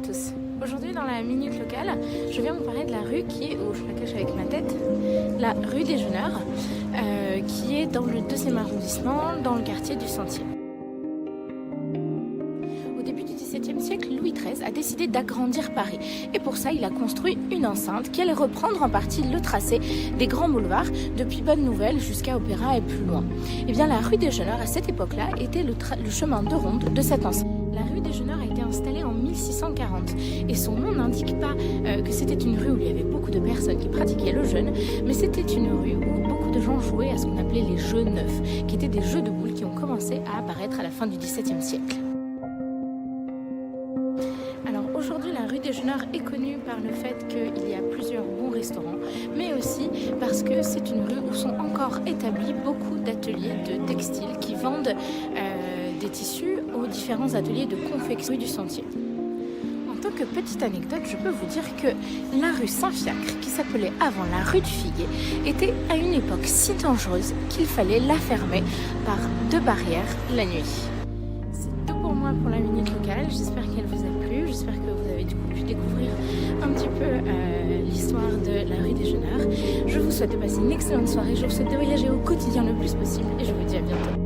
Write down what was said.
tous. Aujourd'hui dans la minute locale, je viens vous parler de la rue je la cache avec ma tête, la rue des Jeûneurs, qui est dans le 2e arrondissement, dans le quartier du Sentier. Au début du XVIIe siècle, Louis XIII a décidé d'agrandir Paris. Et pour ça, il a construit une enceinte qui allait reprendre en partie le tracé des grands boulevards, depuis Bonne Nouvelle jusqu'à Opéra et plus loin. Et bien la rue des Jeûneurs, à cette époque-là, était le chemin de ronde de cette enceinte. La rue des Jeûneurs a été installée en 1640 et son nom n'indique pas que c'était une rue où il y avait beaucoup de personnes qui pratiquaient le jeûne, mais c'était une rue où beaucoup de gens jouaient à ce qu'on appelait les jeux neufs, qui étaient des jeux de boules qui ont commencé à apparaître à la fin du XVIIe siècle. Alors aujourd'hui, la rue des Jeûneurs est connue par le fait qu'il y a plusieurs bons restaurants, mais aussi parce que c'est une rue où sont encore établis beaucoup d'ateliers de textiles qui vendent des tissus aux différents ateliers de confection du Sentier. En tant que petite anecdote, je peux vous dire que la rue Saint-Fiacre, qui s'appelait avant la rue du Figuier, était à une époque si dangereuse qu'il fallait la fermer par 2 barrières la nuit. C'est tout pour moi pour la minute locale, j'espère qu'elle vous a plu, j'espère que vous avez du coup pu découvrir un petit peu l'histoire de la rue des Jeûneurs. Je vous souhaite de passer une excellente soirée, je vous souhaite de voyager au quotidien le plus possible et je vous dis à bientôt.